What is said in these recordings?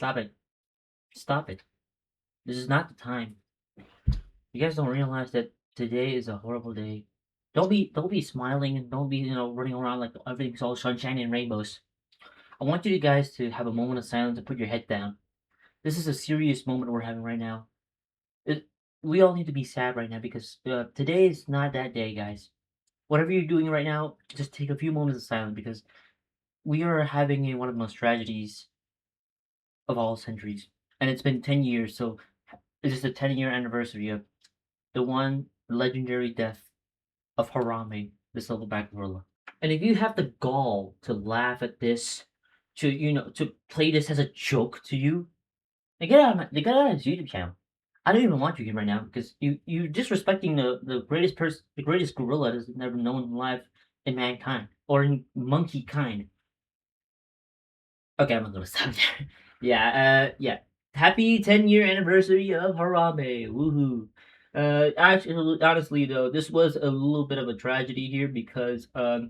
Stop it. Stop it. This is not the time. You guys don't realize that today is a horrible day. Don't be smiling and don't be, running around like everything's all sunshine and rainbows. I want you guys to have a moment of silence and put your head down. This is a serious moment we're having right now. It, we all need to be sad right now because today is not that day, guys. Whatever you're doing right now, just take a few moments of silence because we are having one of the most tragedies of all centuries. And it's been 10 years, so this is the 10-year anniversary of the one legendary death of Harambe, the silverback gorilla. And if you have the gall to laugh at this, to play this as a joke to you, then get out of his YouTube channel. I don't even want you here right now because you disrespecting the greatest gorilla that's never known in life in mankind or in monkey kind. Okay, I'm not gonna stop there. Yeah. Happy 10-year anniversary of Harambe. Woohoo. Actually, honestly though, this was a little bit of a tragedy here because for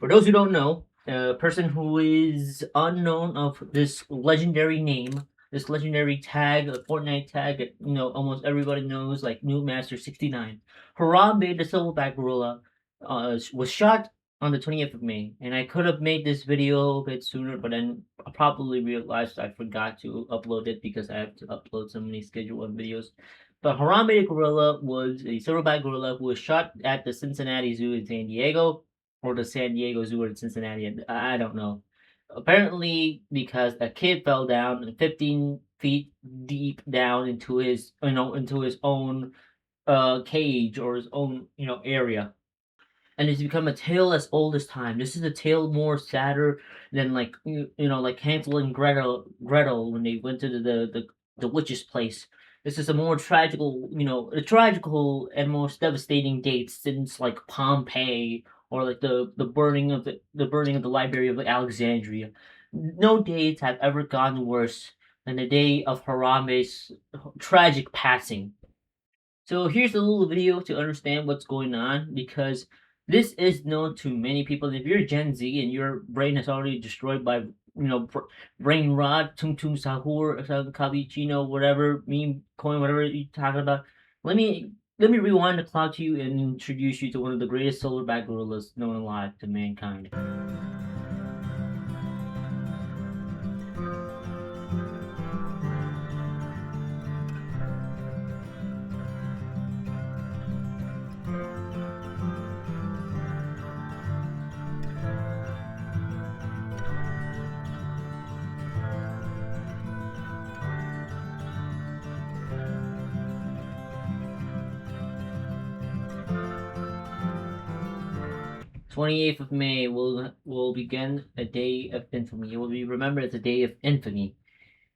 those who don't know, a person who is unknown of this legendary name, this legendary tag, a Fortnite tag that almost everybody knows, like New Master 69, Harambe the Silverback Gorilla, was shot on the 20th of May, and I could have made this video a bit sooner, but then I probably realized I forgot to upload it because I have to upload so many scheduled videos. But Harambe the gorilla was a silverback gorilla who was shot at the Cincinnati Zoo in San Diego, or the San Diego Zoo in Cincinnati. I don't know. Apparently, because a kid fell down 15 feet deep down into his own cage or his own area, and it's become a tale as old as time. This is a tale more sadder than like like Hansel and Gretel when they went to the witch's place. This is a more tragical, a tragical and most devastating date since like Pompeii or like the burning of the Library of Alexandria. No dates have ever gotten worse than the day of Harambe's tragic passing. So here's a little video to understand what's going on because this is known to many people. If you're Gen Z and your brain is already destroyed by brain rot, tung tung sahur, cappuccino, whatever meme coin, whatever you're talking about, let me rewind the clock to you and introduce you to one of the greatest silverback gorillas known alive to mankind. 28th of May will begin a day of infamy. It will be remembered as a day of infamy.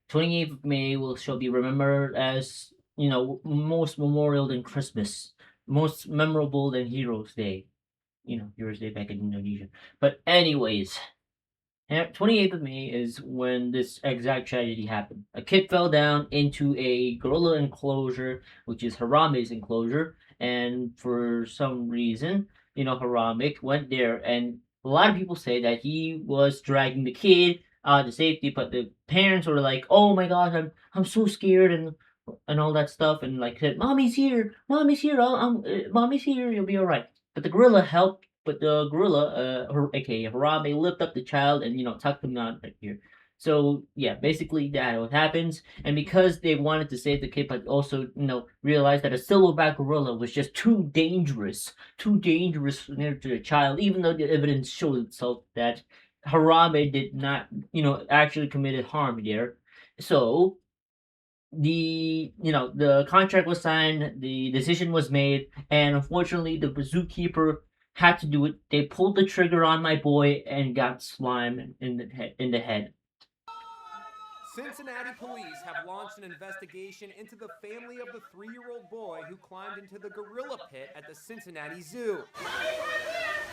28th of May shall be remembered as most memorial than Christmas, most memorable than Heroes Day. Heroes Day back in Indonesia. But anyways, 28th of May is when this exact tragedy happened. A kid fell down into a gorilla enclosure, which is Harambe's enclosure, and for some reason, Harambe went there, and a lot of people say that he was dragging the kid out to safety, but the parents were like, "Oh my gosh, I'm so scared," and all that stuff, and like said, mommy's here, mommy's here, you'll be all right." But the gorilla helped. But the gorilla, aka Harambe, lifted up the child and tucked him out right here. So yeah, basically that what happens. And because they wanted to save the kid, but also realized that a silverback gorilla was just too dangerous near to the child, even though the evidence showed itself that Harambe did not actually committed harm there. So the contract was signed, the decision was made, and unfortunately the zookeeper had to do it. They pulled the trigger on my boy and got slime in the head. Cincinnati police have launched an investigation into the family of the 3-year-old boy who climbed into the gorilla pit at the Cincinnati Zoo.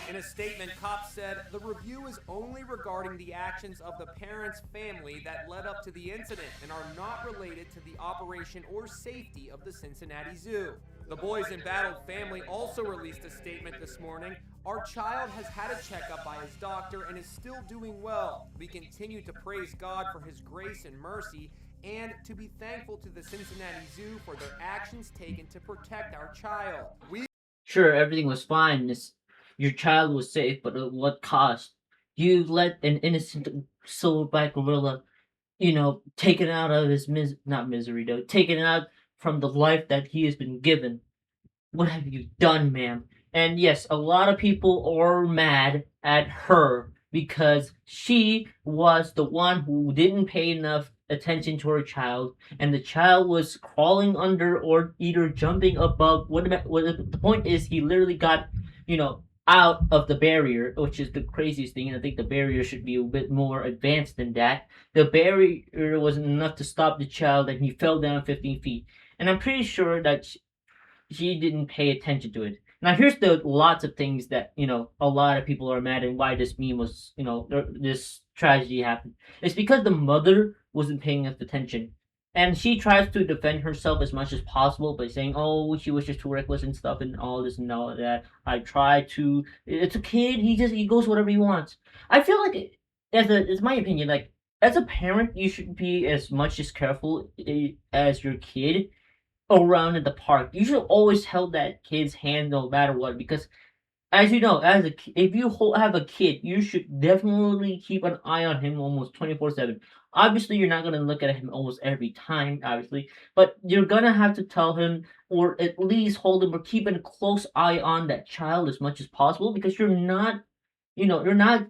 In a statement, cops said the review is only regarding the actions of the parents' family that led up to the incident and are not related to the operation or safety of the Cincinnati Zoo. The boy's embattled family also released a statement this morning Our child has had a checkup by his doctor and is still doing well. We continue to praise God for his grace and mercy and to be thankful to the Cincinnati Zoo for their actions taken to protect our child. Sure, everything was fine. Your child was safe, but at what cost? You let an innocent silverback gorilla, taken out of his not misery though, taken out from the life that he has been given. What have you done, ma'am? And yes, a lot of people are mad at her because she was the one who didn't pay enough attention to her child, and the child was crawling under or either jumping above. The point is, he literally got, out of the barrier, which is the craziest thing. And I think the barrier should be a bit more advanced than that. The barrier wasn't enough to stop the child, and he fell down 15 feet. And I'm pretty sure that she didn't pay attention to it. Now here's the lots of things that a lot of people are mad and why this meme was this tragedy happened. It's because the mother wasn't paying enough attention, and she tries to defend herself as much as possible by saying, "Oh, she was just too reckless and stuff and all this and all that." I try to. It's a kid. He goes whatever he wants. I feel like it's my opinion. Like as a parent, you should be as much as careful as your kid around in the park. You should always hold that kid's hand no matter what, because as you know, if you have a kid, you should definitely keep an eye on him almost 24/7. Obviously, you're not gonna look at him almost every time, obviously, but you're gonna have to tell him or at least hold him or keep a close eye on that child as much as possible, because you're not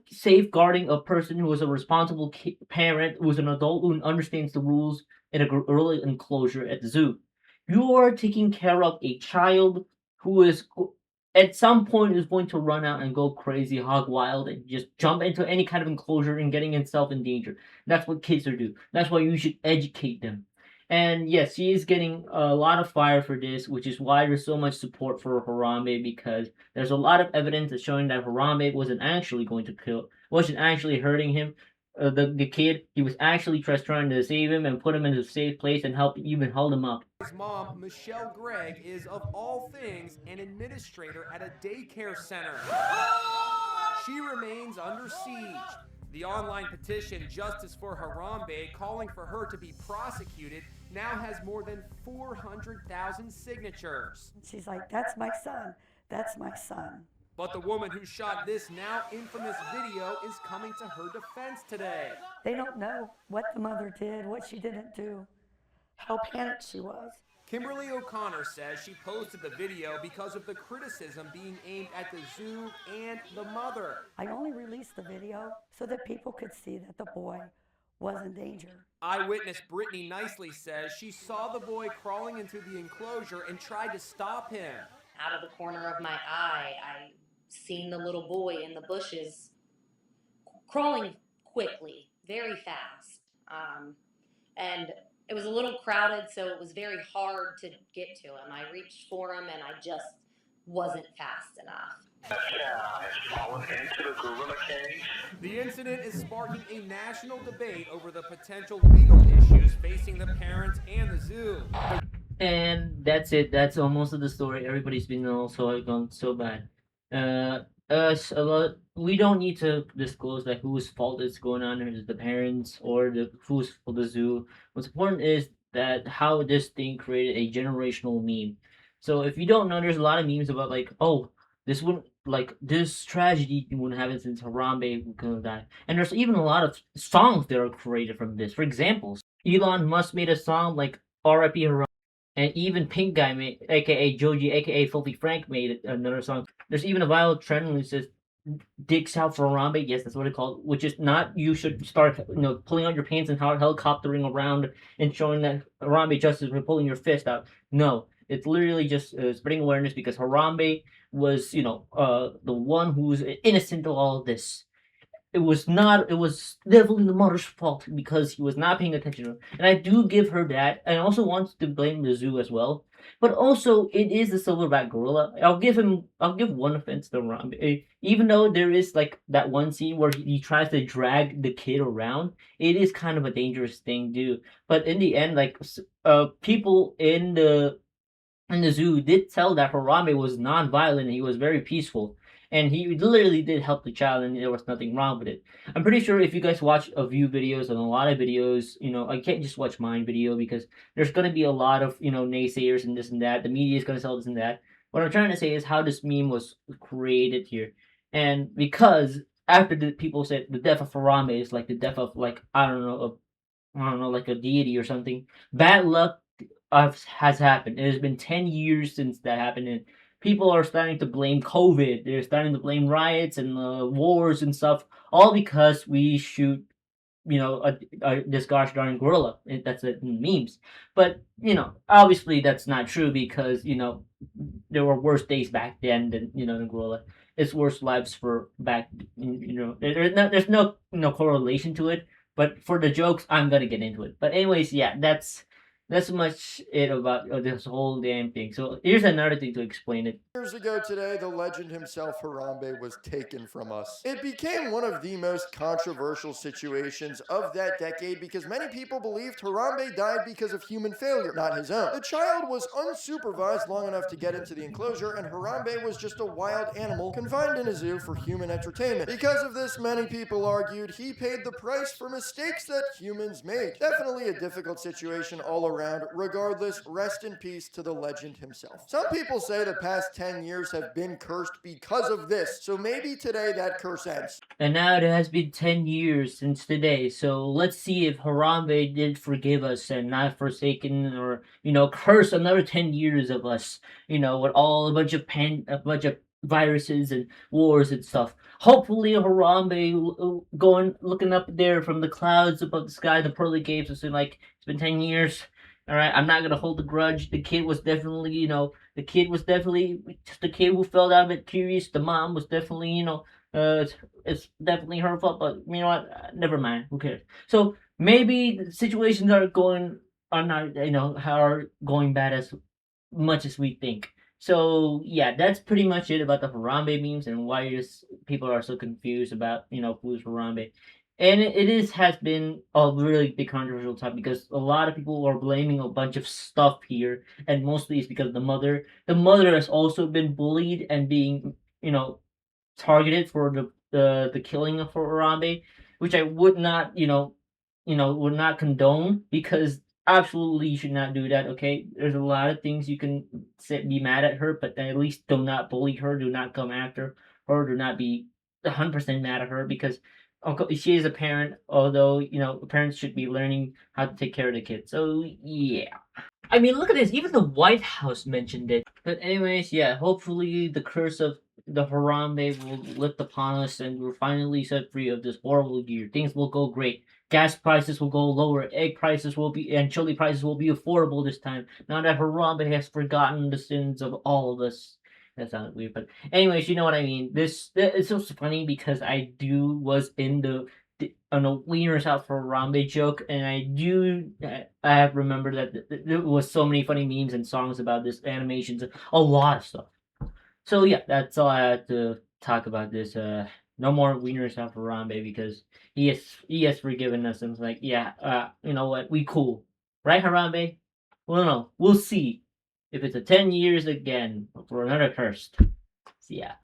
safeguarding a person who is a responsible parent, who is an adult who understands the rules in a gorilla enclosure at the zoo. You are taking care of a child who at some point is going to run out and go crazy, hog wild, and just jump into any kind of enclosure and getting himself in danger. That's what kids are do. That's why you should educate them. And yes, she is getting a lot of fire for this, which is why there's so much support for Harambe, because there's a lot of evidence that's showing that Harambe wasn't actually hurting him. The kid, he was actually just trying to save him and put him in a safe place and even hold him up. His mom, Michelle Gregg, is of all things an administrator at a daycare center. She remains under siege. The online petition Justice for Harambe, calling for her to be prosecuted, now has more than 400,000 signatures. She's like, "That's my son. That's my son." But the woman who shot this now infamous video is coming to her defense today. They don't know what the mother did, what she didn't do, how panicked she was. Kimberly O'Connor says she posted the video because of the criticism being aimed at the zoo and the mother. I only released the video so that people could see that the boy was in danger. Eyewitness Brittany Nicely says she saw the boy crawling into the enclosure and tried to stop him. Out of the corner of my eye, I seen the little boy in the bushes crawling quickly, very fast. And it was a little crowded, so it was very hard to get to him. I reached for him, and I just wasn't fast enough. The incident is sparking a national debate over the potential legal issues facing the parents and the zoo. And that's it. That's almost of the story. Everybody's been also gone so bad. We don't need to disclose like whose fault is going on, or is the parents or who's for the zoo. What's important is that how this thing created a generational meme. So if you don't know, there's a lot of memes about like, oh, this tragedy wouldn't happen since Harambe could have died. And there's even a lot of songs that are created from this. For example, Elon Musk made a song like R.I.P. Harambe. And even Pink Guy, aka Joji, aka Filthy Frank, made another song. There's even a viral trend which says "Dicks out for Harambe." Yes, that's what it's called. Which is not you should start pulling out your pants and helicoptering around and showing that Harambe justice for pulling your fist out. No, it's literally just spreading awareness, because Harambe was the one who was innocent of all of this. It was definitely the mother's fault because he was not paying attention to her. And I do give her that. I also want to blame the zoo as well. But also, it is the silverback gorilla. I'll give one offense to Harambe. Even though there is like that one scene where he tries to drag the kid around, it is kind of a dangerous thing to do. But in the end, like people in the zoo did tell that Harambe was non-violent and he was very peaceful. and he literally did help the child, and there was nothing wrong with it. I'm pretty sure if you guys watch a few videos and a lot of videos, I can't just watch mine video because there's gonna be a lot of naysayers and this and that. The media is gonna sell this and that. What I'm trying to say is how this meme was created here, and because after the people said the death of Harambe is like the death of like I don't know, like a deity or something. Bad luck has happened. It has been 10 years since that happened, and people are starting to blame COVID. They're starting to blame riots and wars and stuff, all because we shoot, this gosh darn gorilla. That's it in memes. But, obviously that's not true because, there were worse days back then than, the gorilla. It's worse lives for back, there's no correlation to it. But for the jokes, I'm gonna get into it. But anyways, yeah, that's much it about this whole damn thing. So here's another thing to explain it. Years ago today, the legend himself, Harambe, was taken from us. It became one of the most controversial situations of that decade because many people believed Harambe died because of human failure, not his own. The child was unsupervised long enough to get into the enclosure, and Harambe was just a wild animal confined in a zoo for human entertainment. Because of this, many people argued he paid the price for mistakes that humans made. Definitely a difficult situation all around. Regardless, rest in peace to the legend himself. Some people say the past 10 years have been cursed because of this, so maybe today that curse ends. And now it has been 10 years since today, so let's see if Harambe did forgive us and not forsaken or, curse another 10 years of us, with all a bunch of viruses and wars and stuff. Hopefully Harambe going looking up there from the clouds above the sky, the pearly gates, and saying like, it's been 10 years. All right, I'm not gonna hold the grudge. The kid was definitely, just a kid who felt out a bit curious. The mom was definitely, it's definitely her fault. But you know what? Never mind. Who cares? So maybe the situations are not, are going bad as much as we think. So yeah, that's pretty much it about the Harambe memes and why people are so confused about who's Harambe. And has been a really big controversial topic because a lot of people are blaming a bunch of stuff here, and mostly it's because the mother. The mother has also been bullied and being targeted for the killing of Harambe, which I would not would not condone because absolutely you should not do that. Okay, there's a lot of things you can be mad at her, but at least do not bully her. Do not come after her. Do not be 100% mad at her because she is a parent, although parents should be learning how to take care of the kids. So yeah, I mean, look at this. Even the White House mentioned it. But anyways, yeah. Hopefully, the curse of the Harambe will lift upon us, and we're finally set free of this horrible year. Things will go great. Gas prices will go lower. Egg prices and chili prices will be affordable this time. Now that Harambe has forgotten the sins of all of us. That sounded weird, but anyways, you know what I mean. It's so funny because was in the on a wieners out for Harambe joke, and I have remembered that there was so many funny memes and songs about this, animations, a lot of stuff. So yeah, that's all I had to talk about this. No more wieners out for Harambe because he has forgiven us, and it's like, yeah, you know what, we cool, right, Harambe? Well, no, we'll see if it's a 10 years again for another curse. So yeah.